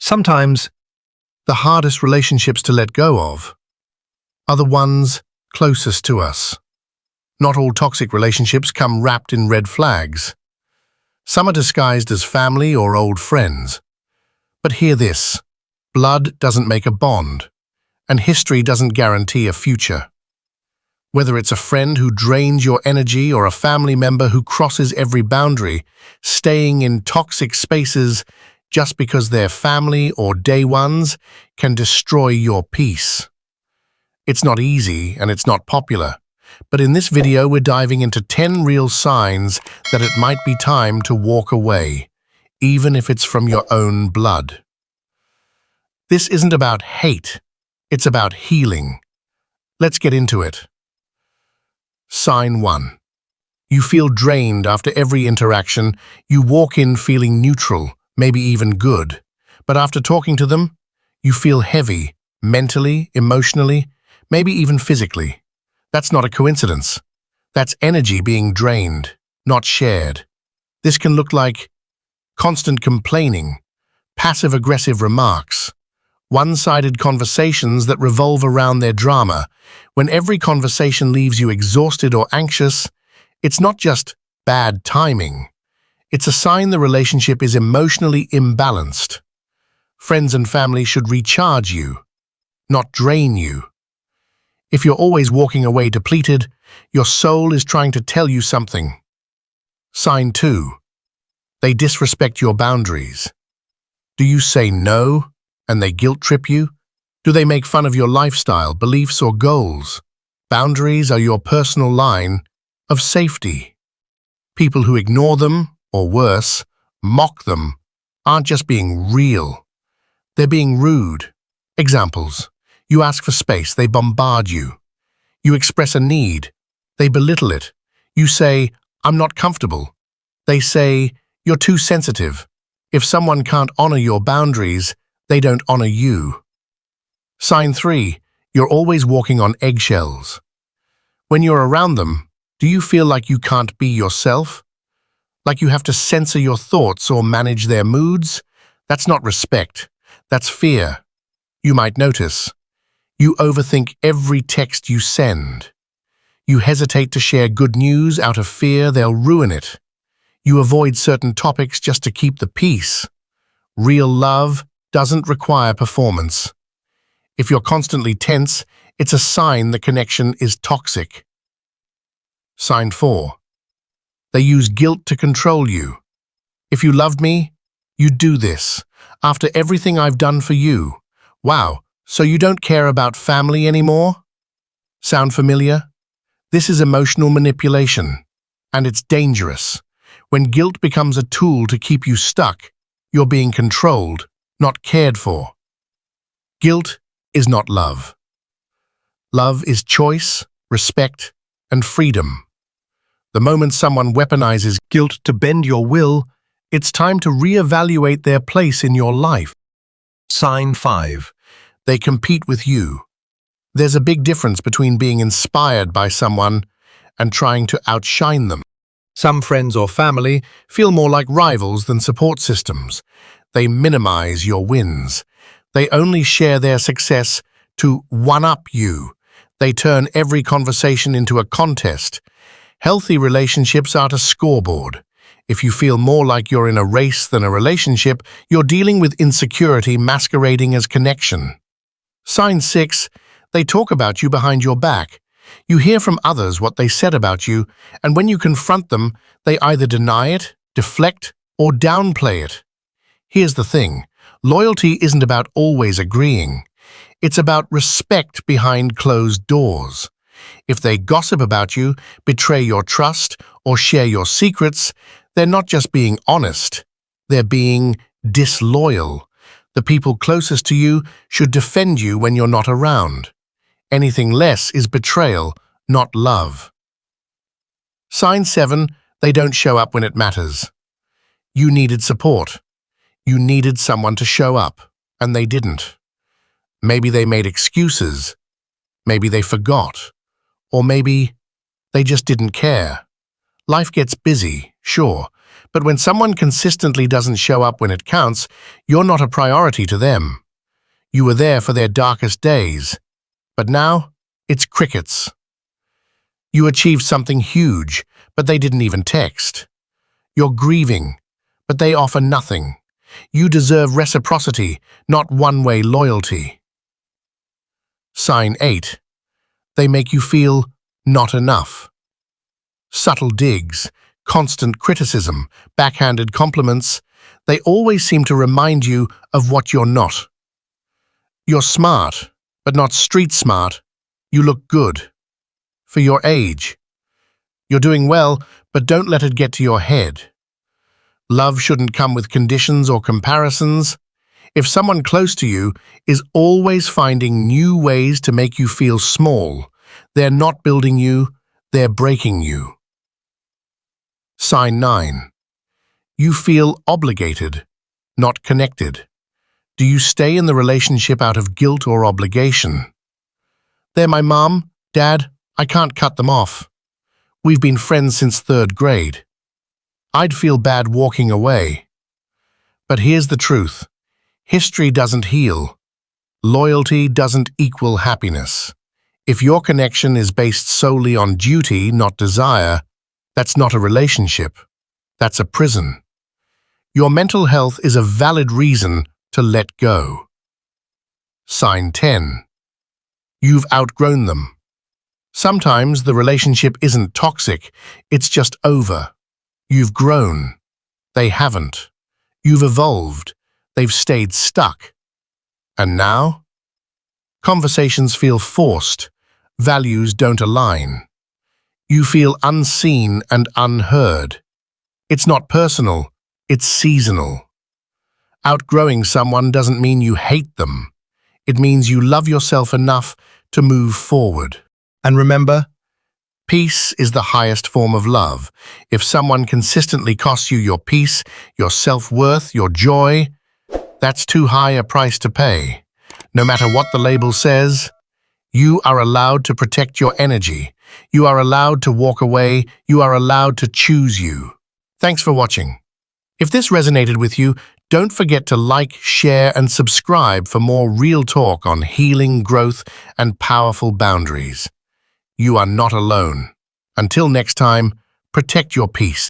Sometimes, the hardest relationships to let go of are the ones closest to us. Not all toxic relationships come wrapped in red flags. Some are disguised as family or old friends. But hear this: blood doesn't make a bond, and history doesn't guarantee a future. Whether it's a friend who drains your energy or a family member who crosses every boundary, staying in toxic spaces just because they're family or day ones can destroy your peace. It's not easy and it's not popular, but in this video we're diving into 10 real signs that it might be time to walk away, even if it's from your own blood. This isn't about hate, it's about healing. Let's get into it. Sign 1. You feel drained after every interaction. You walk in feeling neutral, maybe even good. But after talking to them, you feel heavy, mentally, emotionally, maybe even physically. That's not a coincidence. That's energy being drained, not shared. This can look like constant complaining, passive-aggressive remarks, one-sided conversations that revolve around their drama. When every conversation leaves you exhausted or anxious, it's not just bad timing. It's a sign the relationship is emotionally imbalanced. Friends and family should recharge you, not drain you. If you're always walking away depleted, your soul is trying to tell you something. Sign 2. They disrespect your boundaries. Do you say no and they guilt-trip you? Do they make fun of your lifestyle, beliefs, or goals? Boundaries are your personal line of safety. People who ignore them, or worse, mock them, aren't just being real. They're being rude. Examples: you ask for space, they bombard you. You express a need, they belittle it. You say, "I'm not comfortable." They say, "You're too sensitive." If someone can't honor your boundaries, they don't honor you. Sign 3. You're always walking on eggshells. When you're around them, do you feel like you can't be yourself? Like you have to censor your thoughts or manage their moods? That's not respect. That's fear. You might notice you overthink every text you send. You hesitate to share good news out of fear they'll ruin it. You avoid certain topics just to keep the peace. Real love doesn't require performance. If you're constantly tense, it's a sign the connection is toxic. Sign 4. They use guilt to control you. If you loved me, you'd do this. After everything I've done for you. Wow, so you don't care about family anymore? Sound familiar? This is emotional manipulation, and it's dangerous. When guilt becomes a tool to keep you stuck, you're being controlled, not cared for. Guilt is not love. Love is choice, respect, and freedom. The moment someone weaponizes guilt to bend your will, it's time to reevaluate their place in your life. Sign 5. They compete with you. There's a big difference between being inspired by someone and trying to outshine them. Some friends or family feel more like rivals than support systems. They minimize your wins. They only share their success to one-up you. They turn every conversation into a contest. Healthy relationships aren't a scoreboard. If you feel more like you're in a race than a relationship, you're dealing with insecurity masquerading as connection. Sign 6. They talk about you behind your back. You hear from others what they said about you, and when you confront them, they either deny it, deflect, or downplay it. Here's the thing: loyalty isn't about always agreeing. It's about respect behind closed doors. If they gossip about you, betray your trust, or share your secrets, they're not just being honest, they're being disloyal. The people closest to you should defend you when you're not around. Anything less is betrayal, not love. Sign 7. They don't show up when it matters. You needed support. You needed someone to show up, and they didn't. Maybe they made excuses. Maybe they forgot. Or maybe they just didn't care. Life gets busy, sure, But when someone consistently doesn't show up when it counts, you're not a priority to them. You were there for their darkest days. But now, it's crickets. You achieved something huge, but they didn't even text. You're grieving, but they offer nothing. You deserve reciprocity, not one-way loyalty. Sign 8. They make you feel not enough. Subtle digs, constant criticism, backhanded compliments, they always seem to remind you of what you're not. You're smart, but not street smart. You look good. For your age. You're doing well, but don't let it get to your head. Love shouldn't come with conditions or comparisons. If someone close to you is always finding new ways to make you feel small, they're not building you, they're breaking you. Sign 9. You feel obligated, not connected. Do you stay in the relationship out of guilt or obligation? They're my mom, dad, I can't cut them off. We've been friends since 3rd grade. I'd feel bad walking away. But here's the truth. History doesn't heal. Loyalty doesn't equal happiness. If your connection is based solely on duty, not desire, that's not a relationship. That's a prison. Your mental health is a valid reason to let go. Sign 10. You've outgrown them. Sometimes the relationship isn't toxic, it's just over. You've grown. They haven't. You've evolved. They've stayed stuck. And now? Conversations feel forced. Values don't align. You feel unseen and unheard. It's not personal, it's seasonal. Outgrowing someone doesn't mean you hate them. It means you love yourself enough to move forward. And remember, peace is the highest form of love. If someone consistently costs you your peace, your self-worth, your joy, that's too high a price to pay. No matter what the label says, you are allowed to protect your energy. You are allowed to walk away. You are allowed to choose you. Thanks for watching. If this resonated with you, don't forget to like, share, and subscribe for more real talk on healing, growth, and powerful boundaries. You are not alone. Until next time, protect your peace.